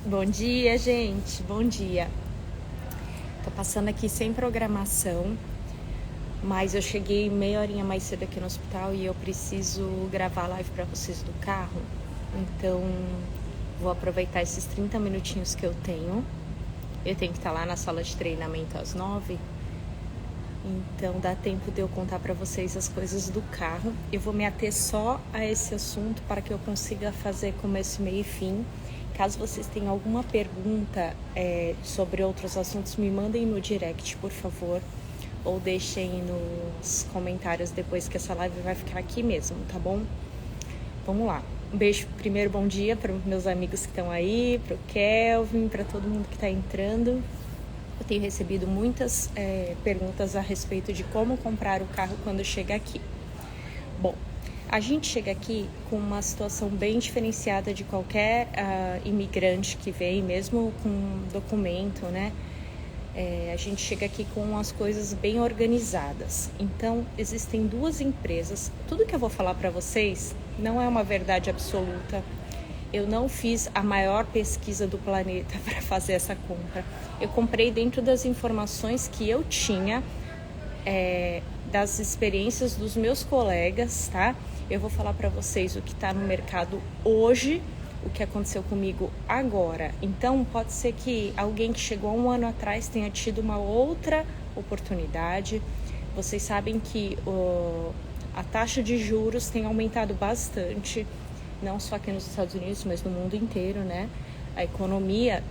Bom dia, gente. Bom dia. Tô passando aqui sem programação, mas eu cheguei meia horinha mais cedo aqui no hospital e eu preciso gravar a live para vocês do carro. Então, vou aproveitar esses 30 minutinhos que eu tenho. Eu tenho que estar lá na sala de treinamento às 9. Então, dá tempo de eu contar para vocês as coisas do carro. Eu vou me ater só a esse assunto para que eu consiga fazer começo, meio e fim. Caso vocês tenham alguma pergunta sobre outros assuntos, me mandem no direct, por favor. Ou deixem nos comentários depois que essa live vai ficar aqui mesmo, tá bom? Vamos lá. Um beijo, primeiro bom dia para os meus amigos que estão aí, para o Kelvin, para todo mundo que está entrando. Eu tenho recebido muitas perguntas a respeito de como comprar o carro quando chega aqui. Bom, a gente chega aqui com uma situação bem diferenciada de qualquer imigrante que vem, mesmo com documento, né? A gente chega aqui com as coisas bem organizadas. Então, existem duas empresas. Tudo que eu vou falar para vocês não é uma verdade absoluta. Eu não fiz a maior pesquisa do planeta para fazer essa compra. Eu comprei dentro das informações que eu tinha, das experiências dos meus colegas, tá? Eu vou falar para vocês o que está no mercado hoje, o que aconteceu comigo agora. Então, pode ser que alguém que chegou há um ano atrás tenha tido uma outra oportunidade. Vocês sabem que a taxa de juros tem aumentado bastante, não só aqui nos Estados Unidos, mas no mundo inteiro, né? A economia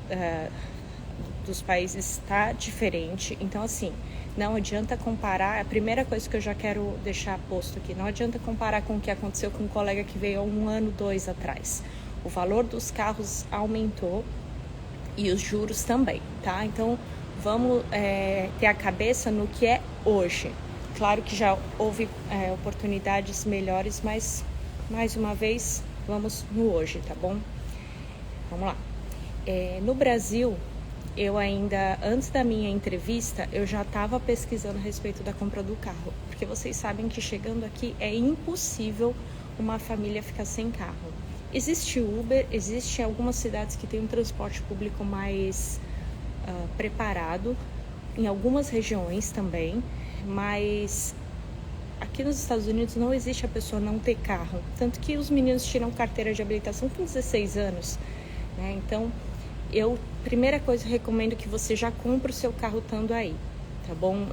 dos países está diferente. Então, assim, não adianta comparar. A primeira coisa que eu já quero deixar posto aqui, não adianta comparar com o que aconteceu com um colega que veio há um ano, 2 atrás. O valor dos carros aumentou e os juros também, tá? Então, vamos ter a cabeça no que é hoje. Claro que já houve oportunidades melhores, mas, mais uma vez, vamos no hoje, tá bom? Vamos lá. No Brasil, eu ainda, antes da minha entrevista, eu já estava pesquisando a respeito da compra do carro. Porque vocês sabem que chegando aqui é impossível uma família ficar sem carro. Existe Uber, existe algumas cidades que têm um transporte público mais preparado, em algumas regiões também, mas aqui nos Estados Unidos não existe a pessoa não ter carro. Tanto que os meninos tiram carteira de habilitação com 16 anos, né? Então, primeira coisa, recomendo que você já compre o seu carro estando aí, tá bom?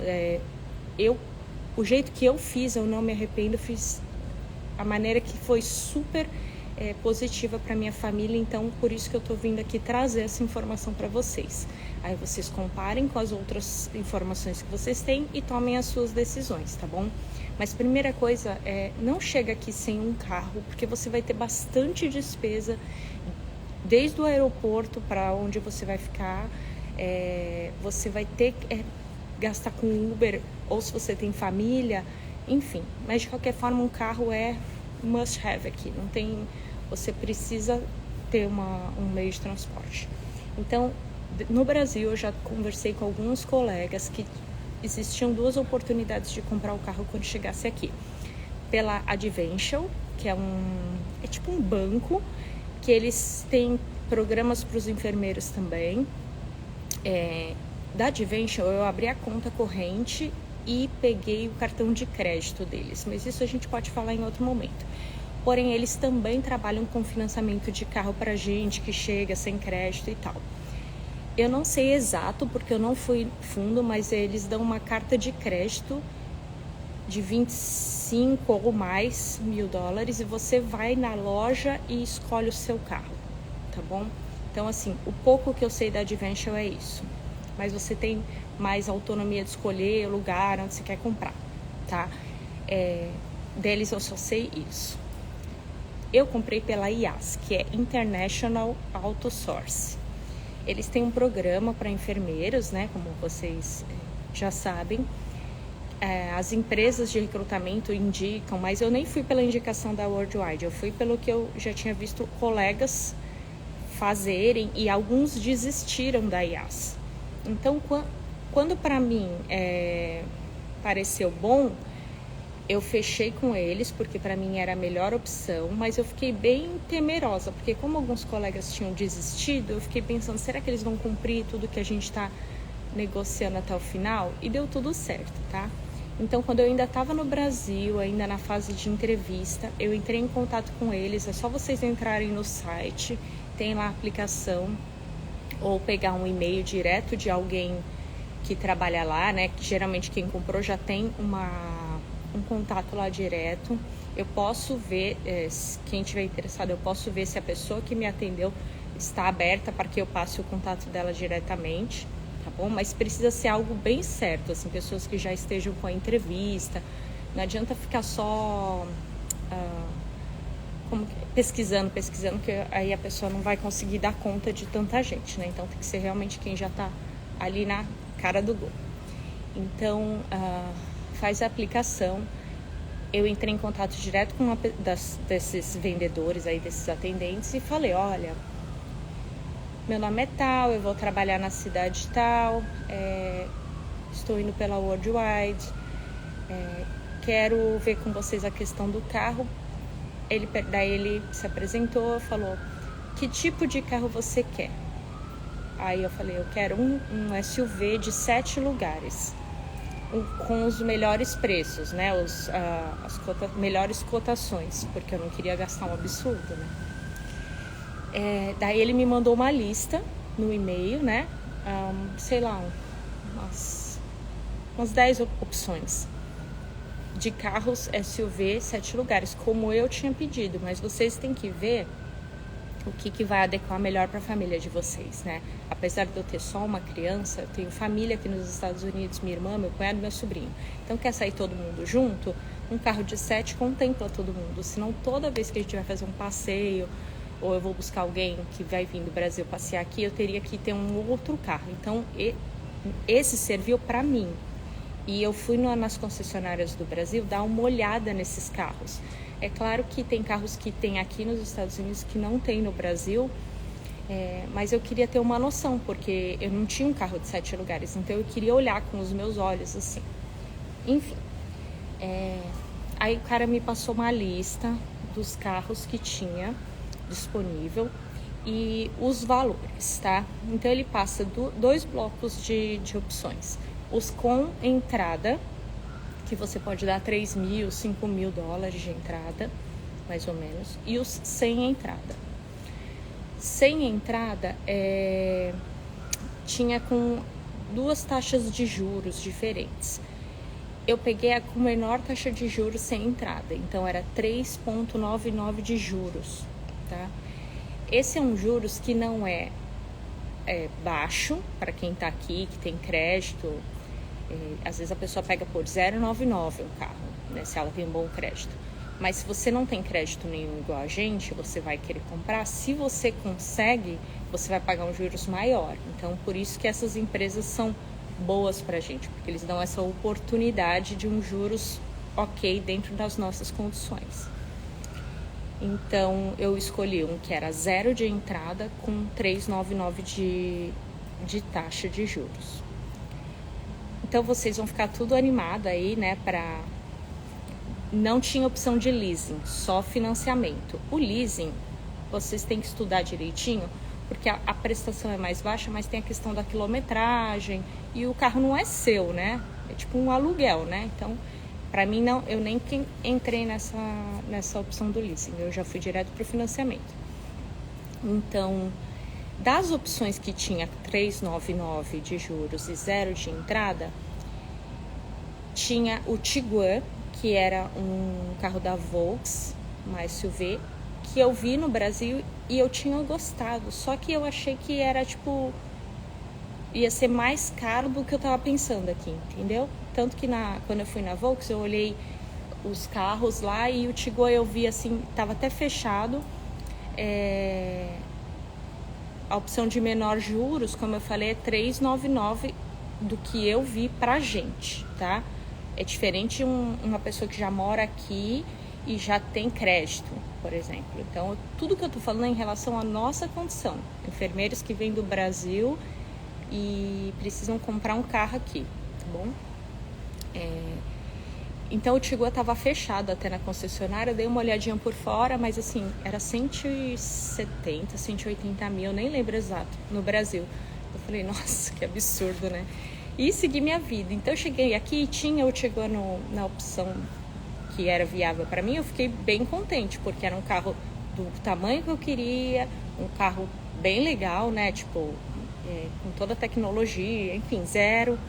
O jeito que eu fiz, eu não me arrependo, fiz a maneira que foi super positiva para minha família, então por isso que eu tô vindo aqui trazer essa informação para vocês. Aí vocês comparem com as outras informações que vocês têm e tomem as suas decisões, tá bom? Mas primeira coisa, não chega aqui sem um carro, porque você vai ter bastante despesa, desde o aeroporto para onde você vai ficar, você vai ter que gastar com Uber, ou se você tem família, enfim. Mas de qualquer forma, um carro é must have aqui, não tem, você precisa ter um meio de transporte. Então, no Brasil, eu já conversei com alguns colegas que existiam duas oportunidades de comprar o carro quando chegasse aqui. Pela Adventure, que é tipo um banco, que eles têm programas para os enfermeiros também. Da Adventure, eu abri a conta corrente e peguei o cartão de crédito deles, mas isso a gente pode falar em outro momento. Porém, eles também trabalham com financiamento de carro para gente que chega sem crédito e tal. Eu não sei exato, porque eu não fui fundo, mas eles dão uma carta de crédito de 25 ou mais mil dólares e você vai na loja e escolhe o seu carro, tá bom? Então, assim, o pouco que eu sei da Adventure é isso. Mas você tem mais autonomia de escolher o lugar onde você quer comprar, tá? Deles eu só sei isso. Eu comprei pela IAS, que é International Auto Source. Eles têm um programa para enfermeiros, né? Como vocês já sabem. As empresas de recrutamento indicam, mas eu nem fui pela indicação da Worldwide, eu fui pelo que eu já tinha visto colegas fazerem e alguns desistiram da IAS. Então, quando para mim pareceu bom, Eu fechei com eles, porque para mim era a melhor opção, mas eu fiquei bem temerosa, porque como alguns colegas tinham desistido, eu fiquei pensando, será que eles vão cumprir tudo que a gente está negociando até o final? E deu tudo certo, tá? Então, quando eu ainda estava no Brasil, ainda na fase de entrevista, eu entrei em contato com eles, é só vocês entrarem no site, tem lá a aplicação, ou pegar um e-mail direto de alguém que trabalha lá, né? Que geralmente quem comprou já tem um contato lá direto. Eu posso ver, quem estiver interessado, eu posso ver se a pessoa que me atendeu está aberta para que eu passe o contato dela diretamente, tá bom? Mas precisa ser algo bem certo, assim, pessoas que já estejam com a entrevista. Não adianta ficar só pesquisando, que aí a pessoa não vai conseguir dar conta de tanta gente, né? Então tem que ser realmente quem já está ali na cara do gol. Então, faz a aplicação. Eu entrei em contato direto com desses vendedores aí, desses atendentes, e falei, olha, meu nome é tal, eu vou trabalhar na cidade tal, estou indo pela Worldwide, quero ver com vocês a questão do carro. Daí ele se apresentou, falou, que tipo de carro você quer? Aí eu falei, eu quero um SUV de 7 lugares. Com os melhores preços, né? Melhores cotações, porque eu não queria gastar um absurdo, né? Daí ele me mandou uma lista no e-mail, né? Sei lá, umas 10 opções de carros SUV 7 lugares, como eu tinha pedido, mas vocês têm que ver o que vai adequar melhor para a família de vocês, né? Apesar de eu ter só uma criança, eu tenho família aqui nos Estados Unidos, minha irmã, meu cunhado e meu sobrinho. Então, quer sair todo mundo junto? Um carro de 7 contempla todo mundo. Senão, toda vez que a gente vai fazer um passeio, ou eu vou buscar alguém que vai vir do Brasil passear aqui, eu teria que ter um outro carro. Então, esse serviu para mim. E eu fui nas concessionárias do Brasil dar uma olhada nesses carros. É claro que tem carros que tem aqui nos Estados Unidos que não tem no Brasil, mas eu queria ter uma noção, porque eu não tinha um carro de 7 lugares, então eu queria olhar com os meus olhos, assim. Enfim, aí o cara me passou uma lista dos carros que tinha disponível e os valores, tá? Então ele passa 2 blocos de opções. Os com entrada, que você pode dar 3 mil, 5 mil dólares de entrada, mais ou menos, e os sem entrada. Sem entrada, tinha com 2 taxas de juros diferentes. Eu peguei a com menor taxa de juros sem entrada, então era 3,99 de juros, tá? Esse é um juros que não é baixo, para quem está aqui, que tem crédito. Às vezes a pessoa pega por 0,99 um carro, né, se ela tem um bom crédito. Mas se você não tem crédito nenhum igual a gente, você vai querer comprar. Se você consegue, você vai pagar um juros maior. Então, por isso que essas empresas são boas pra gente, porque eles dão essa oportunidade de um juros ok dentro das nossas condições. Então, eu escolhi um que era 0 de entrada com 3,99 de taxa de juros. Então, vocês vão ficar tudo animado aí, né, Não tinha opção de leasing, só financiamento. O leasing, vocês têm que estudar direitinho, porque a prestação é mais baixa, mas tem a questão da quilometragem e o carro não é seu, né? É tipo um aluguel, né? Então, para mim, não, eu nem entrei nessa opção do leasing, eu já fui direto para o financiamento. Então, das opções que tinha 3,99 de juros e 0 de entrada, tinha o Tiguan, que era um carro da Volks, uma SUV, que eu vi no Brasil e eu tinha gostado. Só que eu achei que era, ia ser mais caro do que eu tava pensando aqui, entendeu? Tanto que quando eu fui na Volks, eu olhei os carros lá e o Tiguan eu vi assim, tava até fechado. A opção de menor juros, como eu falei, é 3,99 do que eu vi pra gente, tá? É diferente uma pessoa que já mora aqui e já tem crédito, por exemplo. Então, tudo que eu tô falando é em relação à nossa condição. Enfermeiros que vêm do Brasil e precisam comprar um carro aqui, tá bom? Então o Tiguan estava fechado até na concessionária, eu dei uma olhadinha por fora, mas assim, era 170, 180 mil, nem lembro exato, no Brasil. Eu falei, nossa, que absurdo, né? E segui minha vida. Então eu cheguei aqui e tinha o Tiguan na opção que era viável para mim, eu fiquei bem contente, porque era um carro do tamanho que eu queria, um carro bem legal, né? Tipo, com toda a tecnologia, enfim, zero.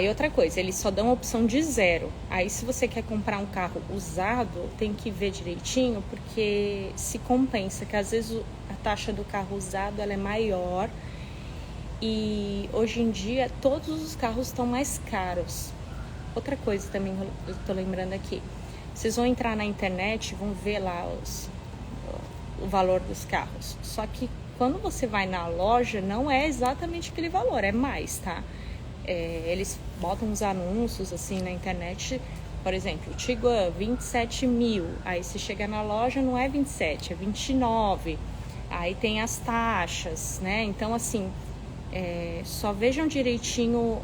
E outra coisa, eles só dão a opção de zero. Aí se você quer comprar um carro usado, tem que ver direitinho, porque se compensa, que às vezes a taxa do carro usado ela é maior. E hoje em dia todos os carros estão mais caros. Outra coisa também eu tô lembrando aqui, vocês vão entrar na internet, vão ver lá o valor dos carros. Só que quando você vai na loja, não é exatamente aquele valor, é mais, tá? Eles botam uns anúncios assim na internet, por exemplo, Tiguan, 27 mil. Aí se chega na loja, não é 27, é 29. Aí tem as taxas, né? Então, assim, só vejam direitinho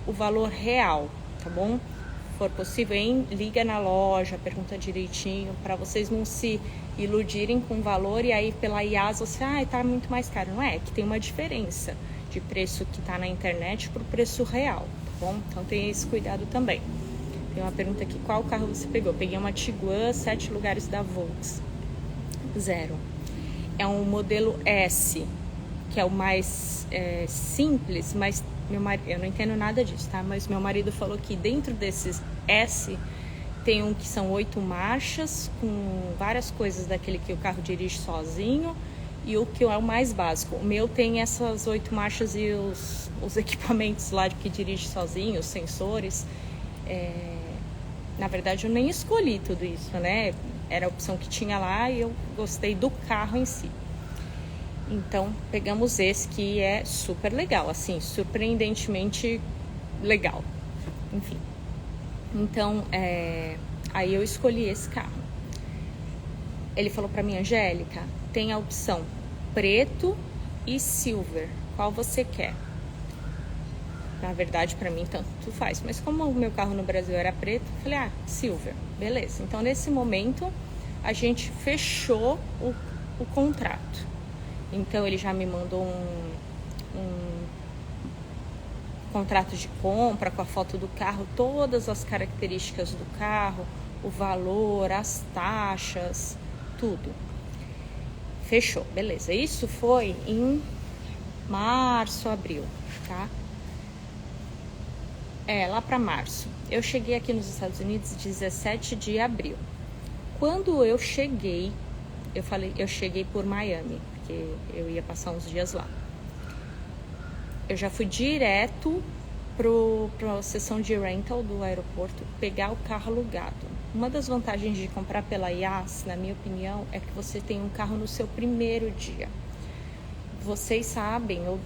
o valor real, tá bom? Se for possível, liga na loja, pergunta direitinho, para vocês não se iludirem com o valor e aí pela IASA você, tá muito mais caro. Não é, que tem uma diferença de preço que tá na internet pro preço real, tá bom? Então tem esse cuidado também. Tem uma pergunta aqui, qual carro você pegou? Eu peguei uma Tiguan, 7 lugares da Volks, zero. É um modelo S, que é o mais simples, mas eu não entendo nada disso, tá? Mas meu marido falou que dentro desses S tem um que são 8 marchas, com várias coisas daquele que o carro dirige sozinho, e o que é o mais básico. O meu tem essas 8 marchas e os equipamentos lá de que dirige sozinho, os sensores. Na verdade, eu nem escolhi tudo isso, né? Era a opção que tinha lá e eu gostei do carro em si. Então, pegamos esse que é super legal, assim, surpreendentemente legal. Enfim. Então, aí eu escolhi esse carro. Ele falou pra mim, Angélica, tem a opção preto e silver. Qual você quer? Na verdade, pra mim, tanto faz. Mas como o meu carro no Brasil era preto, eu falei, silver. Beleza. Então, nesse momento, a gente fechou o contrato. Então, ele já me mandou um contrato de compra com a foto do carro, todas as características do carro, o valor, as taxas, tudo. Fechou, beleza. Isso foi em março, abril, tá? Lá para março. Eu cheguei aqui nos Estados Unidos 17 de abril. Quando eu cheguei, eu cheguei por Miami, porque eu ia passar uns dias lá. Eu já fui direto para a seção de rental do aeroporto pegar o carro alugado. Uma das vantagens de comprar pela IAS, na minha opinião, é que você tem um carro no seu primeiro dia. Vocês sabem, ou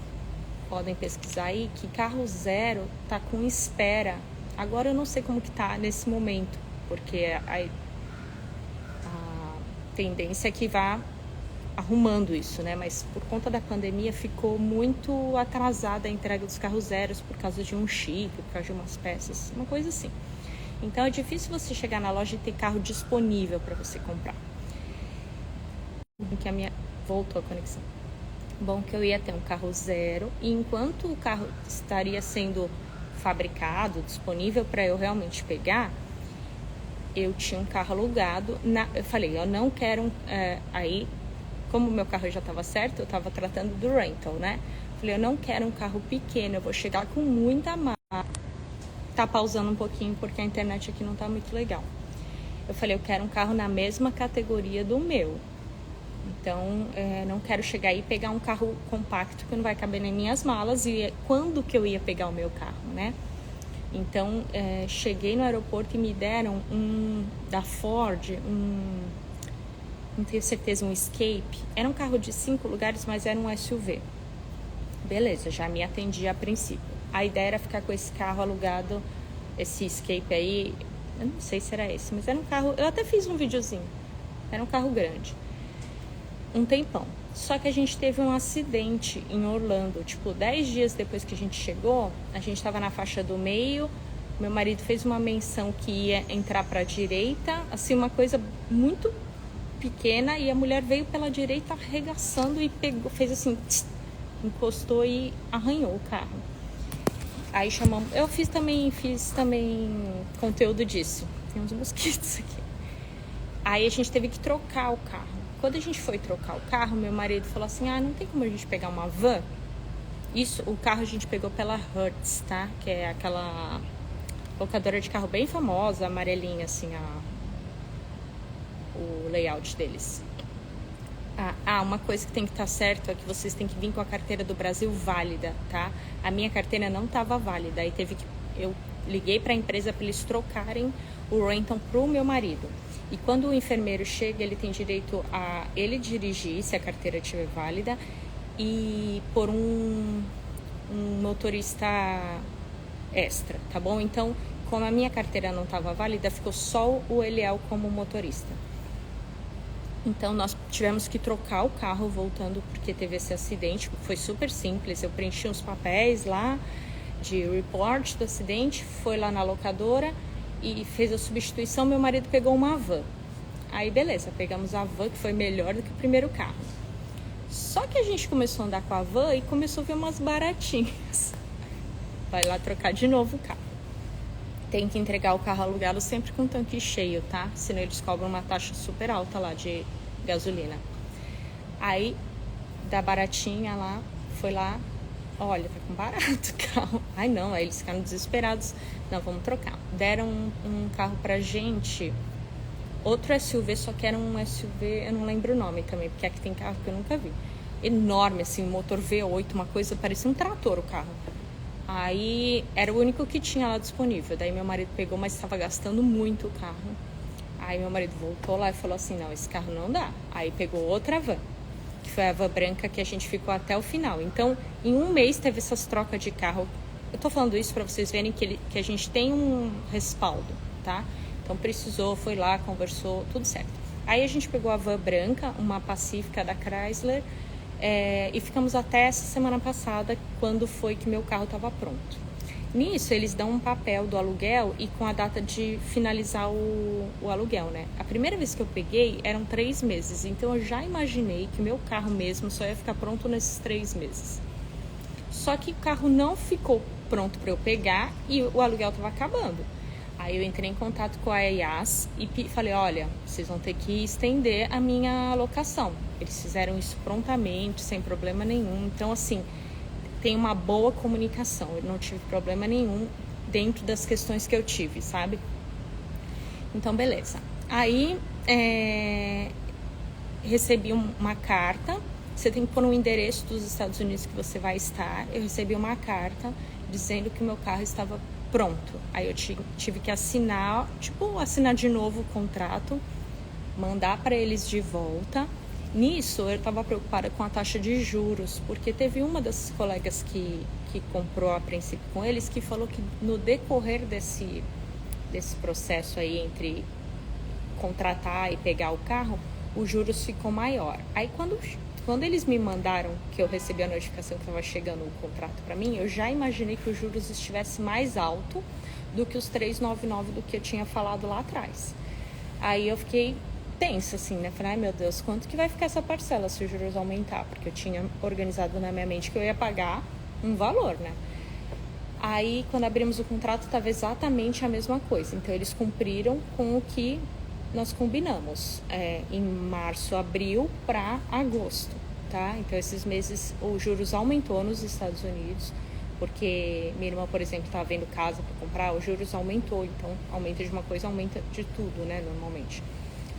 podem pesquisar aí, que carro zero tá com espera. Agora eu não sei como que tá nesse momento, porque a tendência é que vá arrumando isso, né? Mas por conta da pandemia ficou muito atrasada a entrega dos carros zeros por causa de um chip, por causa de umas peças, uma coisa assim. Então é difícil você chegar na loja e ter carro disponível para você comprar. Que voltou a conexão. Bom, que eu ia ter um carro zero e enquanto o carro estaria sendo fabricado, disponível para eu realmente pegar, eu tinha um carro alugado. Eu falei, eu não quero aí, como o meu carro já estava certo, eu estava tratando do rental, né? Falei, eu não quero um carro pequeno, eu vou chegar com muita mala. Tá pausando um pouquinho porque a internet aqui não tá muito legal. Eu falei, eu quero um carro na mesma categoria do meu. Então, não quero chegar aí e pegar um carro compacto que não vai caber nas minhas malas. E quando que eu ia pegar o meu carro, né? Então, cheguei no aeroporto e me deram da Ford, não tenho certeza, um Escape. Era um carro de 5 lugares, mas era um SUV. Beleza, já me atendi a princípio. A ideia era ficar com esse carro alugado, esse Escape aí, eu não sei se era esse, mas era um carro, eu até fiz um videozinho, era um carro grande. Um tempão. Só que a gente teve um acidente em Orlando, tipo, 10 dias depois que a gente chegou, a gente tava na faixa do meio, Meu marido fez uma menção que ia entrar para a direita, assim, uma coisa muito pequena, e a mulher veio pela direita arregaçando e pegou, fez assim, tss, encostou e arranhou o carro. Aí chamamos, eu fiz também conteúdo disso. Tem uns mosquitos aqui. Aí a gente teve que trocar o carro. Quando a gente foi trocar o carro, meu marido falou assim, não tem como a gente pegar uma van? Isso, o carro a gente pegou pela Hertz, tá? Que é aquela locadora de carro bem famosa, amarelinha, assim, o layout deles. Uma coisa que tem que estar certo é que vocês têm que vir com a carteira do Brasil válida, tá? A minha carteira não estava válida, aí eu liguei para a empresa para eles trocarem o rental pro meu marido. E quando o enfermeiro chega, ele tem direito a ele dirigir, se a carteira estiver válida, e por um motorista extra, tá bom? Então, como a minha carteira não estava válida, ficou só o Eliel como motorista. Então, nós tivemos que trocar o carro voltando porque teve esse acidente. Foi super simples, eu preenchi uns papéis lá de report do acidente, foi lá na locadora e fez a substituição. Meu marido pegou uma van. Aí, beleza, pegamos a van, que foi melhor do que o primeiro carro. Só que a gente começou a andar com a van e começou a ver umas baratinhas. Vai lá trocar de novo o carro. Tem que entregar o carro alugado sempre com o tanque cheio, tá? Senão eles cobram uma taxa super alta lá de gasolina. Aí, da baratinha lá, foi lá, olha, tá com barato o carro. Ai não, aí eles ficaram desesperados. Não, vamos trocar. Deram um carro pra gente, outro SUV, só que era um SUV, eu não lembro o nome também, porque aqui tem carro que eu nunca vi. Enorme, assim, motor V8, uma coisa, parecia um trator o carro. Aí era o único que tinha lá disponível. Daí meu marido pegou, mas estava gastando muito o carro. Aí meu marido voltou lá e falou assim, não, esse carro não dá. Aí pegou outra van, que foi a van branca que a gente ficou até o final. Então, em um mês teve essas trocas de carro. Eu tô falando isso para vocês verem que a gente tem um respaldo, tá? Então precisou, foi lá, conversou, tudo certo. Aí a gente pegou a van branca, uma Pacífica da Chrysler, e ficamos até essa semana passada, quando foi que meu carro estava pronto. Nisso, eles dão um papel do aluguel e com a data de finalizar o aluguel, né? A primeira vez que eu peguei, eram 3 meses. Então, eu já imaginei que meu carro mesmo só ia ficar pronto nesses 3 meses. Só que o carro não ficou pronto para eu pegar e o aluguel estava acabando. Aí eu entrei em contato com a EIAS e falei, olha, vocês vão ter que estender a minha locação. Eles fizeram isso prontamente, sem problema nenhum. Então, assim, tem uma boa comunicação. Eu não tive problema nenhum dentro das questões que eu tive, sabe? Então, beleza. Aí, recebi uma carta. Você tem que pôr um endereço dos Estados Unidos que você vai estar. Eu recebi uma carta dizendo que o meu carro estava pronto. Aí eu tive que assinar de novo o contrato, mandar para eles de volta. Nisso, eu estava preocupada com a taxa de juros, porque teve uma das colegas que comprou a princípio com eles, que falou que no decorrer desse processo aí entre contratar e pegar o carro, os juros ficou maior. Aí quando eles me mandaram, que eu recebi a notificação que estava chegando o contrato para mim, eu já imaginei que os juros estivesse mais alto do que os 399 do que eu tinha falado lá atrás. Aí eu fiquei tensa, assim, né? Falei, ai meu Deus, quanto que vai ficar essa parcela se os juros aumentar? Porque eu tinha organizado na minha mente que eu ia pagar um valor, né? Aí, quando abrimos o contrato, estava exatamente a mesma coisa. Então, eles cumpriram com o que nós combinamos em março, abril para agosto, tá? Então, esses meses, os juros aumentou nos Estados Unidos, porque minha irmã, por exemplo, estava vendo casa para comprar, os juros aumentou. Então, aumenta de uma coisa, aumenta de tudo, né, normalmente.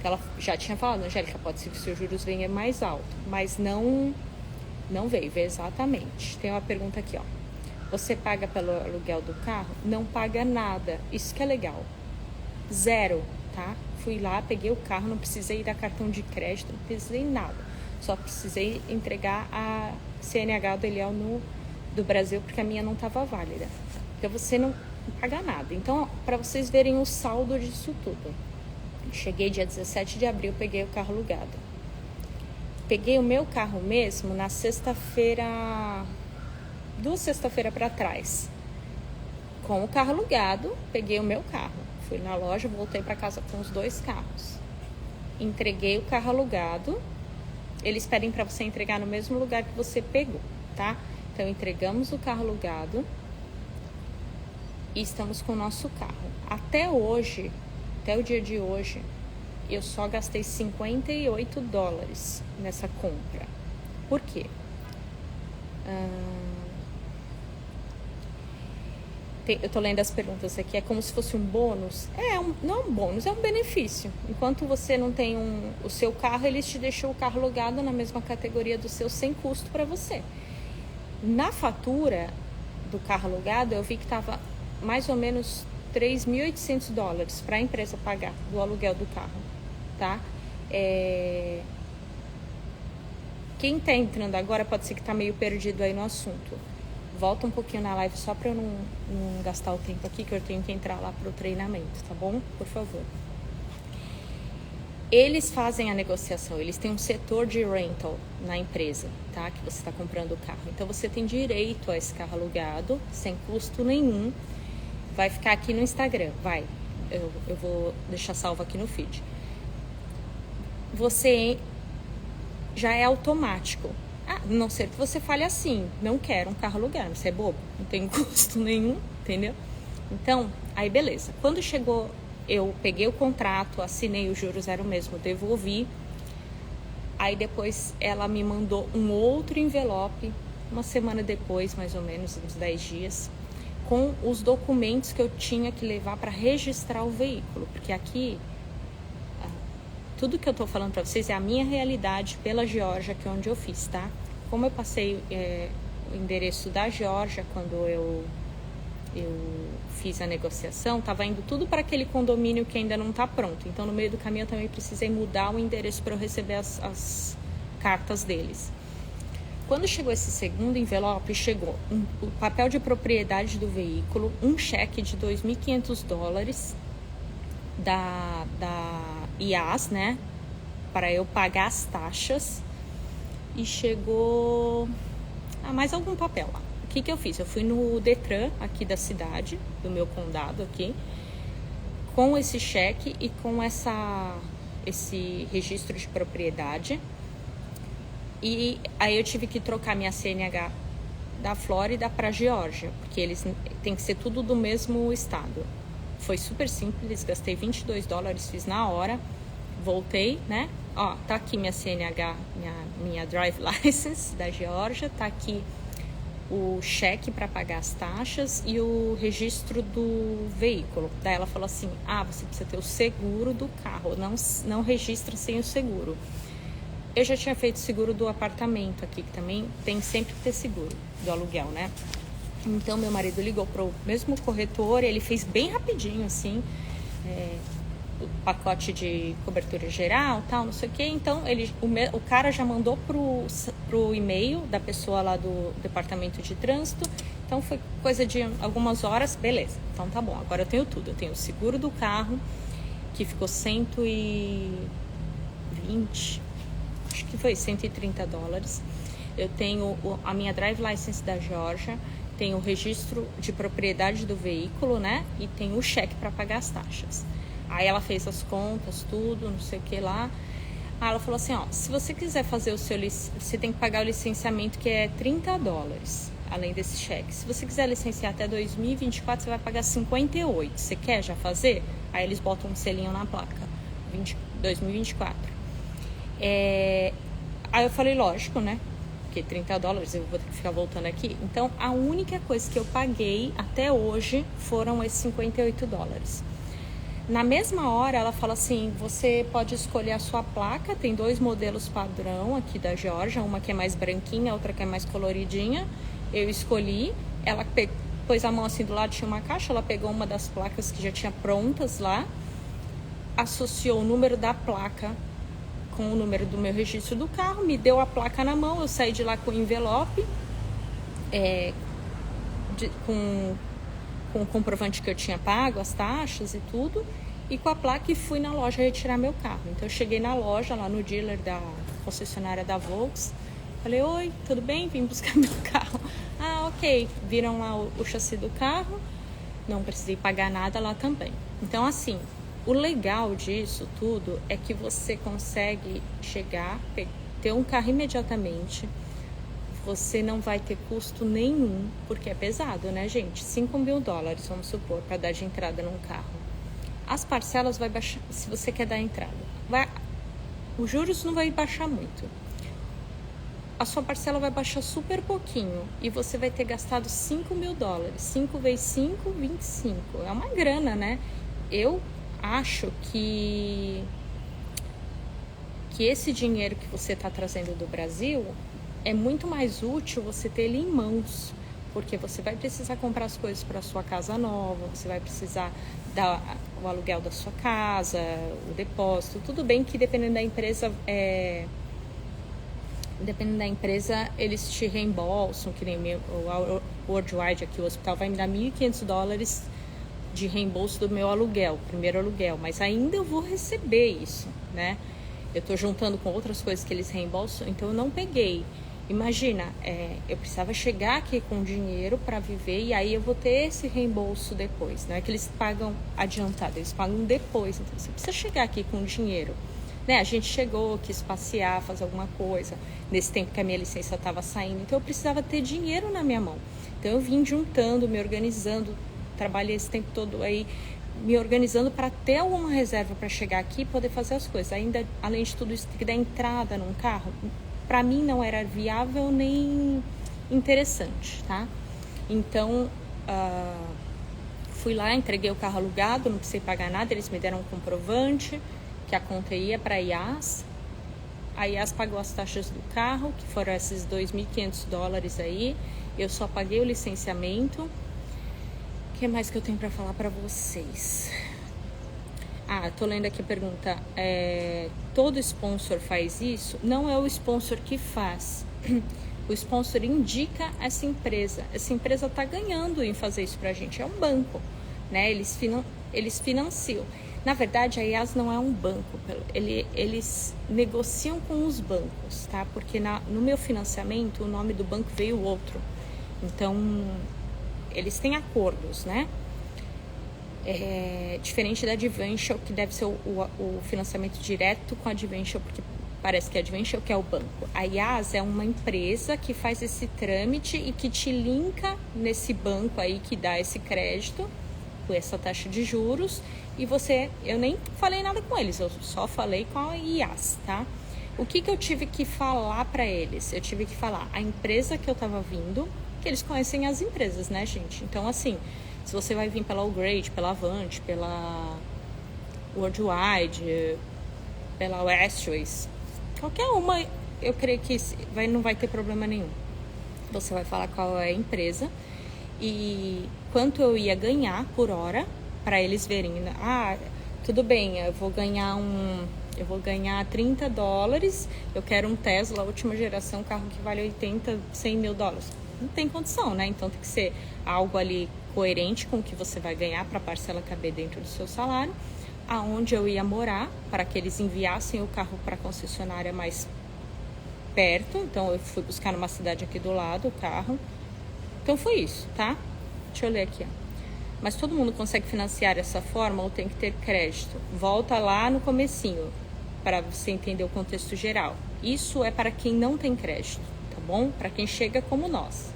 Ela já tinha falado, Angélica, pode ser que os seus juros venham mais alto, mas não veio exatamente. Tem uma pergunta aqui, ó. Você paga pelo aluguel do carro? Não paga nada. Isso que é legal. 0, tá? Fui lá, peguei o carro, não precisei dar cartão de crédito, não precisei nada. Só precisei entregar a CNH do Eliel do Brasil, porque a minha não estava válida. Então, você não paga nada. Então, para vocês verem o saldo disso tudo. Cheguei dia 17 de abril, peguei o carro alugado. Peguei o meu carro mesmo na sexta-feira, 2 sexta-feira para trás. Com o carro alugado, peguei o meu carro. Fui na loja, voltei para casa com os 2 carros. Entreguei o carro alugado. Eles pedem para você entregar no mesmo lugar que você pegou, tá? Então, entregamos o carro alugado e estamos com o nosso carro. Até hoje, até o dia de hoje, eu só gastei $58 nessa compra. Por quê? Eu tô lendo as perguntas aqui, é como se fosse um bônus. Não é um bônus, é um benefício. Enquanto você não tem o seu carro, eles te deixam o carro alugado na mesma categoria do seu, sem custo para você. Na fatura do carro alugado, eu vi que estava mais ou menos $3.800 para a empresa pagar do aluguel do carro, tá? Quem tá entrando agora pode ser que tá meio perdido aí no assunto. Volta um pouquinho na live só para eu não gastar o tempo aqui, que eu tenho que entrar lá pro treinamento, tá bom? Por favor. Eles fazem a negociação, eles têm um setor de rental na empresa, tá? Que você está comprando o carro. Então, você tem direito a esse carro alugado, sem custo nenhum. Vai ficar aqui no Instagram, vai. Eu vou deixar salvo aqui no feed. Você já é automático. A não ser que você fale assim, não quero um carro alugado, você é bobo, não tem custo nenhum, entendeu? Então, aí beleza. Quando chegou, eu peguei o contrato, assinei, os juros eram o mesmo, devolvi. Aí depois ela me mandou um outro envelope, uma semana depois, mais ou menos, uns 10 dias, com os documentos que eu tinha que levar para registrar o veículo. Porque aqui, tudo que eu tô falando para vocês é a minha realidade pela Geórgia, que é onde eu fiz, tá? Como eu passei o endereço da Geórgia quando eu fiz a negociação, tava indo tudo para aquele condomínio que ainda não tá pronto. Então, no meio do caminho, eu também precisei mudar o endereço para eu receber as cartas deles. Quando chegou esse segundo envelope, chegou o papel de propriedade do veículo, um cheque de $2.500 da IAS, né, para eu pagar as taxas, e chegou mais algum papel lá. O que eu fiz? Eu fui no Detran aqui da cidade, do meu condado aqui, com esse cheque e com esse registro de propriedade, e aí eu tive que trocar minha CNH da Flórida para Geórgia, porque eles tem que ser tudo do mesmo estado. Foi super simples, gastei $22, fiz na hora, voltei, né? Ó, tá aqui minha CNH, minha Drive License da Geórgia, tá aqui o cheque para pagar as taxas e o registro do veículo. Daí ela falou assim, você precisa ter o seguro do carro, não registra sem o seguro. Eu já tinha feito seguro do apartamento aqui, que também tem sempre que ter seguro do aluguel, né? Então, meu marido ligou pro mesmo corretor, ele fez bem rapidinho, assim, o pacote de cobertura geral, tal, não sei o quê. Então, o cara já mandou pro e-mail da pessoa lá do departamento de trânsito. Então, foi coisa de algumas horas, beleza. Então, tá bom, agora eu tenho tudo. Eu tenho o seguro do carro, que ficou 120, acho que foi $130. Eu tenho a minha Drive License da Geórgia, tem o registro de propriedade do veículo, né? E tem o cheque para pagar as taxas. Aí ela fez as contas, tudo, não sei o que lá. Aí ela falou assim, se você quiser fazer você tem que pagar o licenciamento, que é $30, além desse cheque. Se você quiser licenciar até 2024, você vai pagar 58. Você quer já fazer? Aí eles botam um selinho na placa, 2024. Aí eu falei, lógico, né? Porque $30 eu vou ter que ficar voltando aqui. Então, a única coisa que eu paguei até hoje foram esses $58. Na mesma hora, ela fala assim, você pode escolher a sua placa, tem 2 modelos padrão aqui da Geórgia, uma que é mais branquinha, outra que é mais coloridinha. Eu escolhi, ela pôs a mão assim do lado, tinha uma caixa, ela pegou uma das placas que já tinha prontas lá, associou o número da placa com o número do meu registro do carro, me deu a placa na mão, eu saí de lá com o envelope, com o comprovante que eu tinha pago, as taxas e tudo, e com a placa, e fui na loja retirar meu carro. Então eu cheguei na loja, lá no dealer da concessionária da Volks, falei, oi, tudo bem? Vim buscar meu carro. Ok, viram lá o chassi do carro, não precisei pagar nada lá também. Então, assim, o legal disso tudo é que você consegue chegar, ter um carro imediatamente, você não vai ter custo nenhum, porque é pesado, né, gente? 5 mil dólares, vamos supor, para dar de entrada num carro. As parcelas vai baixar, se você quer dar entrada. Os juros não vai baixar muito. A sua parcela vai baixar super pouquinho e você vai ter gastado 5 mil dólares. 5 vezes 5, 25. É uma grana, né? Eu acho que esse dinheiro que você está trazendo do Brasil é muito mais útil você ter ele em mãos, porque você vai precisar comprar as coisas para a sua casa nova, você vai precisar dar o aluguel da sua casa, o depósito. Tudo bem que dependendo da empresa, eles te reembolsam, que nem o Worldwide aqui, o hospital vai me dar 1.500 dólares de reembolso do meu aluguel, primeiro aluguel, mas ainda eu vou receber isso, né? Eu tô juntando com outras coisas que eles reembolsam, então eu não peguei. Imagina, eu precisava chegar aqui com dinheiro para viver e aí eu vou ter esse reembolso depois. Não é que eles pagam adiantado, eles pagam depois. Então você precisa chegar aqui com dinheiro. Né? A gente chegou, quis passear, fazer alguma coisa, nesse tempo que a minha licença estava saindo. Então eu precisava ter dinheiro na minha mão. Então eu vim juntando, me organizando, trabalhei esse tempo todo aí, me organizando para ter alguma reserva para chegar aqui e poder fazer as coisas. Ainda, além de tudo isso, ter que dar entrada num carro, para mim não era viável nem interessante, tá? Então, fui lá, entreguei o carro alugado, não precisei pagar nada, eles me deram um comprovante que a conta ia para a IAS. A IAS pagou as taxas do carro, que foram esses 2.500 dólares aí. Eu só paguei o licenciamento. O que mais que eu tenho para falar para vocês? Tô lendo aqui a pergunta. Todo sponsor faz isso? Não é o sponsor que faz. O sponsor indica essa empresa. Essa empresa está ganhando em fazer isso pra gente. É um banco, né? Eles financiam. Na verdade, a IAS não é um banco. Eles negociam com os bancos, tá? Porque no meu financiamento, o nome do banco veio outro. Então, eles têm acordos, né? Diferente da Adventure, que deve ser o financiamento direto com a Adventure, porque parece que a Adventure que é o banco. A IAS é uma empresa que faz esse trâmite e que te linka nesse banco aí que dá esse crédito, com essa taxa de juros, e eu nem falei nada com eles, eu só falei com a IAS, tá? O que eu tive que falar para eles? Eu tive que falar a empresa que eu tava vindo, que eles conhecem as empresas, né, gente? Então, assim, se você vai vir pela Allgrade, pela Avant, pela Worldwide, pela Westways, qualquer uma, eu creio que não vai ter problema nenhum. Você vai falar qual é a empresa e quanto eu ia ganhar por hora, para eles verem. Tudo bem, eu vou ganhar 30 dólares, eu quero um Tesla, última geração, carro que vale 80, 100 mil dólares. Não tem condição, né? Então tem que ser algo ali coerente com o que você vai ganhar para a parcela caber dentro do seu salário. Aonde eu ia morar, para que eles enviassem o carro para a concessionária mais perto. Então eu fui buscar numa cidade aqui do lado o carro. Então foi isso, tá? Deixa eu ler aqui, ó. Mas todo mundo consegue financiar dessa forma ou tem que ter crédito? Volta lá no comecinho, para você entender o contexto geral. Isso é para quem não tem crédito, tá bom? Para quem chega como nós.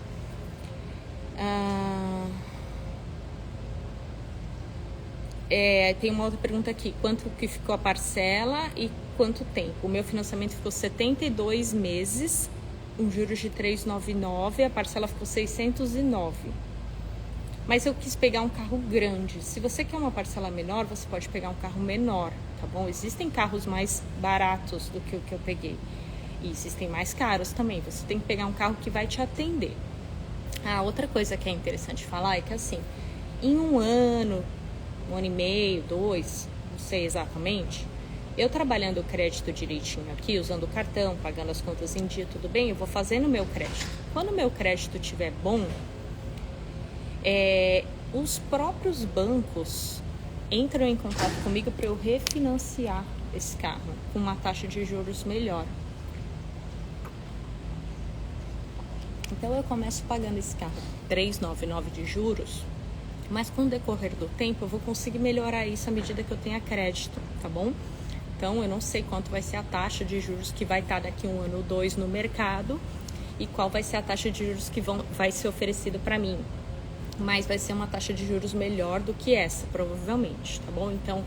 Tem uma outra pergunta aqui. Quanto que ficou a parcela e quanto tempo? O meu financiamento ficou 72 meses, um juros de 399, a parcela ficou 609. Mas eu quis pegar um carro grande. Se você quer uma parcela menor, você pode pegar um carro menor, tá bom? Existem carros mais baratos do que o que eu peguei. E existem mais caros também. Você tem que pegar um carro que vai te atender. Outra coisa que é interessante falar é que, assim, em um ano e meio, 2, não sei exatamente, eu trabalhando o crédito direitinho aqui, usando o cartão, pagando as contas em dia, tudo bem, eu vou fazendo o meu crédito. Quando o meu crédito estiver bom, os próprios bancos entram em contato comigo para eu refinanciar esse carro com uma taxa de juros melhor. Então eu começo pagando esse carro 399 de juros Mas com o decorrer do tempo eu vou conseguir melhorar isso à medida que eu tenha crédito, tá bom? Então eu não sei quanto vai ser a taxa de juros que vai estar daqui 1 ano ou 2 no mercado e qual vai ser a taxa de juros que vai ser oferecida para mim. Mas vai ser uma taxa de juros melhor do que essa, provavelmente, tá bom? Então,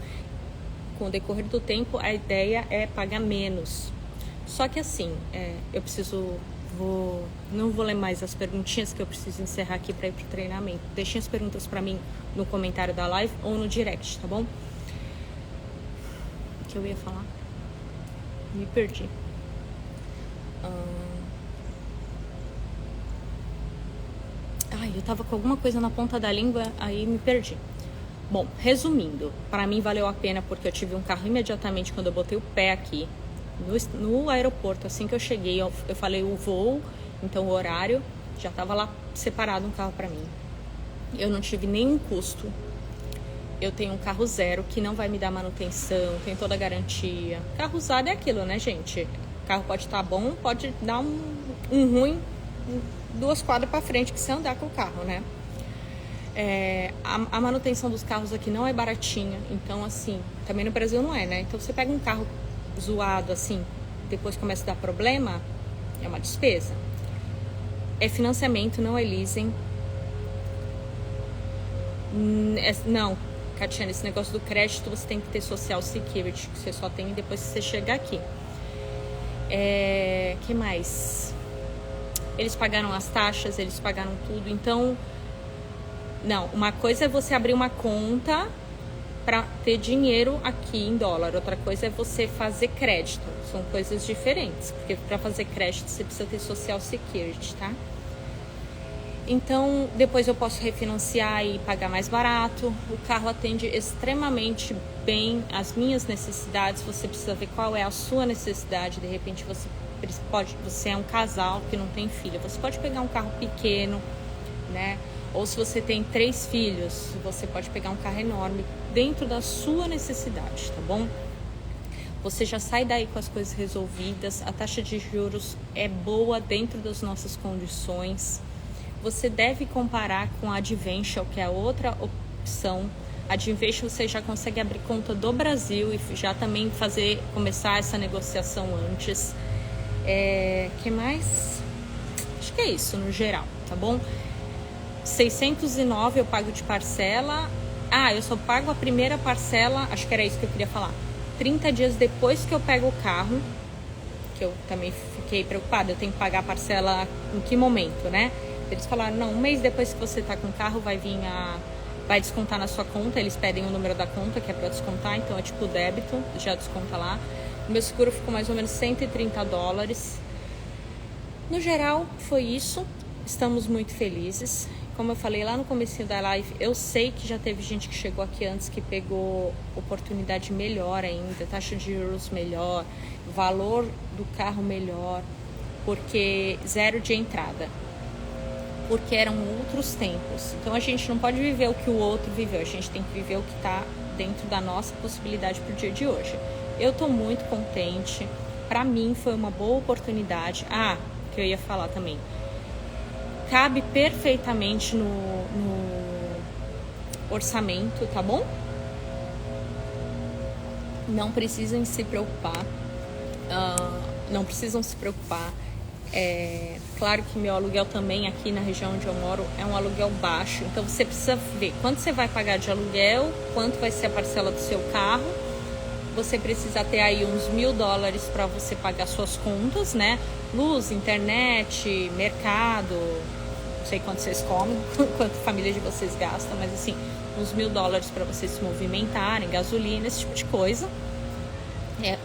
com o decorrer do tempo, a ideia é pagar menos. Só que assim, não vou ler mais as perguntinhas que eu preciso encerrar aqui para ir pro treinamento. Deixem as perguntas para mim no comentário da live ou no direct, tá bom? O que eu ia falar? Me perdi. Eu tava com alguma coisa na ponta da língua, aí me perdi. Bom, resumindo, para mim valeu a pena porque eu tive um carro imediatamente quando eu botei o pé aqui no aeroporto. Assim que eu cheguei, eu falei o voo, então o horário, já tava lá separado um carro para mim. Eu não tive nenhum custo. Eu tenho um carro zero que não vai me dar manutenção, tem toda a garantia. Carro usado é aquilo, né, gente? O carro pode estar bom, pode dar um ruim 2 quadras para frente que você andar com o carro, né? A manutenção dos carros aqui não é baratinha, então assim, também no Brasil não é, né? Então você pega um carro zoado assim, depois começa a dar problema, é uma despesa. É financiamento, não é leasing. Não, Catiana, esse negócio do crédito você tem que ter Social Security, que você só tem depois que você chegar aqui. Que mais? Eles pagaram as taxas, eles pagaram tudo, então... Não, uma coisa é você abrir uma conta para ter dinheiro aqui em dólar. Outra coisa é você fazer crédito. São coisas diferentes, porque para fazer crédito você precisa ter Social Security, tá? Então, depois eu posso refinanciar e pagar mais barato. O carro atende extremamente bem as minhas necessidades. Você precisa ver qual é a sua necessidade. De repente você é um casal que não tem filho. Você pode pegar um carro pequeno, né? Ou se você tem 3 filhos, você pode pegar um carro enorme dentro da sua necessidade, tá bom? Você já sai daí com as coisas resolvidas, a taxa de juros é boa dentro das nossas condições. Você deve comparar com a Adventure, que é a outra opção. A Adventure você já consegue abrir conta do Brasil e já também começar essa negociação antes. Que mais? Acho que é isso no geral, tá bom? 609 eu pago de parcela. Eu só pago a primeira parcela, acho que era isso que eu queria falar. 30 dias depois que eu pego o carro, que eu também fiquei preocupada, eu tenho que pagar a parcela em que momento, né? Eles falaram, não, 1 mês depois que você tá com o carro vai descontar na sua conta, eles pedem o número da conta que é para descontar, então é tipo débito, já desconta lá. O meu seguro ficou mais ou menos $130. No geral, foi isso. Estamos muito felizes. Como eu falei lá no comecinho da live, eu sei que já teve gente que chegou aqui antes que pegou oportunidade melhor ainda, taxa de juros melhor, valor do carro melhor, porque 0 de entrada. Porque eram outros tempos. Então a gente não pode viver o que o outro viveu, a gente tem que viver o que está dentro da nossa possibilidade pro dia de hoje. Eu tô muito contente, pra mim foi uma boa oportunidade. Que eu ia falar também. Cabe perfeitamente no orçamento, tá bom? Não precisam se preocupar. Claro que meu aluguel também aqui na região onde eu moro é um aluguel baixo. Então você precisa ver quanto você vai pagar de aluguel, quanto vai ser a parcela do seu carro. Você precisa ter aí uns $1.000 para você pagar suas contas, né? Luz, internet, mercado, não sei quanto vocês comem, quanto a família de vocês gasta, mas assim, uns $1.000 para vocês se movimentarem, gasolina, esse tipo de coisa.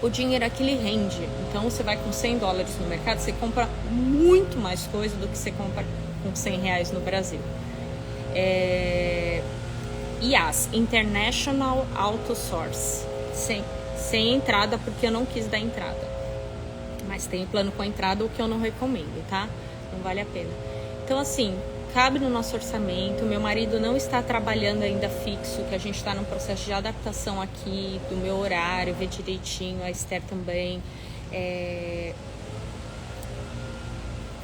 O dinheiro aqui ele rende, então você vai com $100 no mercado, você compra muito mais coisa do que você compra com R$100 no Brasil. IAS, International Auto Source, sem entrada, porque eu não quis dar entrada. Mas tem plano com entrada, o que eu não recomendo, tá? Não vale a pena. Então, assim, cabe no nosso orçamento. Meu marido não está trabalhando ainda fixo, que a gente está num processo de adaptação aqui, do meu horário, ver direitinho, a Esther também.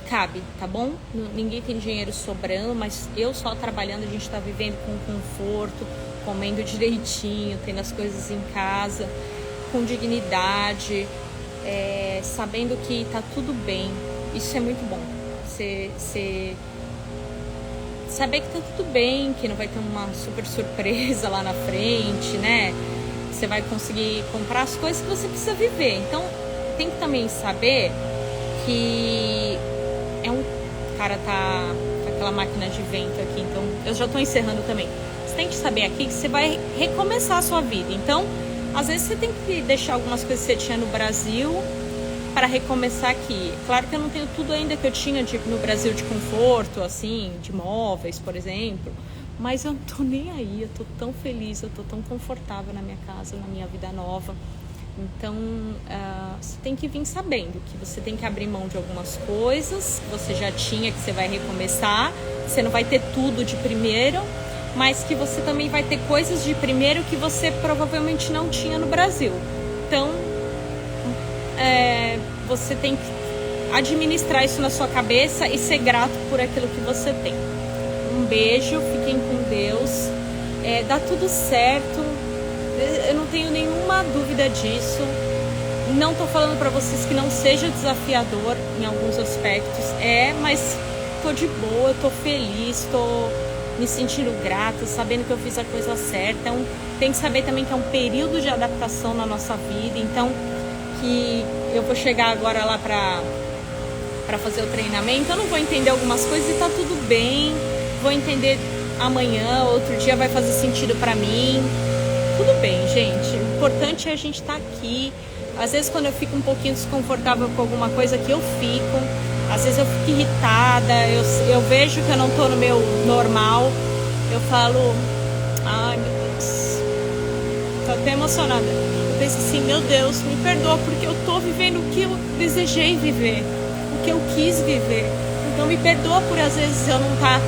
cabe, tá bom? Ninguém tem dinheiro sobrando, mas eu só trabalhando, a gente tá vivendo com conforto, comendo direitinho, tendo as coisas em casa, com dignidade, sabendo que tá tudo bem. Isso é muito bom. Você saber que tá tudo bem, que não vai ter uma super surpresa lá na frente, né? Você vai conseguir comprar as coisas que você precisa viver. Então, tem que também saber que o cara tá com aquela máquina de vento aqui, então eu já tô encerrando também. Você tem que saber aqui que você vai recomeçar a sua vida. Então, às vezes você tem que deixar algumas coisas que você tinha no Brasil para recomeçar aqui. Claro que eu não tenho tudo ainda que eu tinha no Brasil de conforto, assim, de móveis, por exemplo. Mas eu não tô nem aí, eu tô tão feliz, eu tô tão confortável na minha casa, na minha vida nova. Então, você tem que vir sabendo que você tem que abrir mão de algumas coisas que você já tinha, que você vai recomeçar. Você não vai ter tudo de primeiro, mas que você também vai ter coisas de primeiro que você provavelmente não tinha no Brasil. Então, você tem que administrar isso na sua cabeça e ser grato por aquilo que você tem. Um beijo, fiquem com Deus, dá tudo certo, eu não tenho nenhuma dúvida disso. Não tô falando pra vocês que não seja desafiador em alguns aspectos, mas tô de boa, tô feliz, tô me sentindo grata, sabendo que eu fiz a coisa certa. Então, tem que saber também que é um período de adaptação na nossa vida, então que eu vou chegar agora lá pra fazer o treinamento, eu não vou entender algumas coisas e tá tudo bem, vou entender amanhã, outro dia vai fazer sentido pra mim, tudo bem, gente. O importante é a gente estar aqui. Às vezes quando eu fico um pouquinho desconfortável com alguma coisa que eu fico, às vezes eu fico irritada, eu vejo que eu não tô no meu normal, eu falo, ai meu Deus, tô até emocionada. Eu penso assim, meu Deus, me perdoa porque eu tô vivendo o que eu desejei viver, o que eu quis viver. Então me perdoa por às vezes eu não estar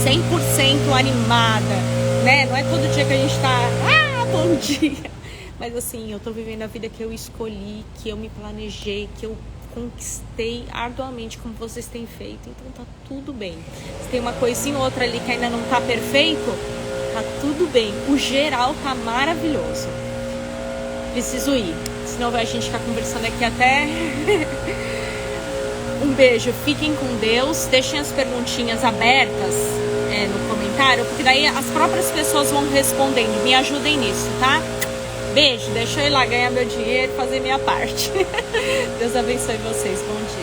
100% animada, né? Não é todo dia que a gente tá, bom dia. Mas assim, eu tô vivendo a vida que eu escolhi, que eu me planejei, que eu conquistei arduamente, como vocês têm feito. Então tá tudo bem. Se tem uma coisinha ou outra ali que ainda não tá perfeito, tá tudo bem. O geral tá maravilhoso. Preciso ir, senão a gente ficar conversando aqui até... Um beijo, fiquem com Deus. Deixem as perguntinhas abertas no comentário, porque daí as próprias pessoas vão respondendo. Me ajudem nisso, tá? Beijo, deixa eu ir lá ganhar meu dinheiro e fazer minha parte. Deus abençoe vocês, bom dia.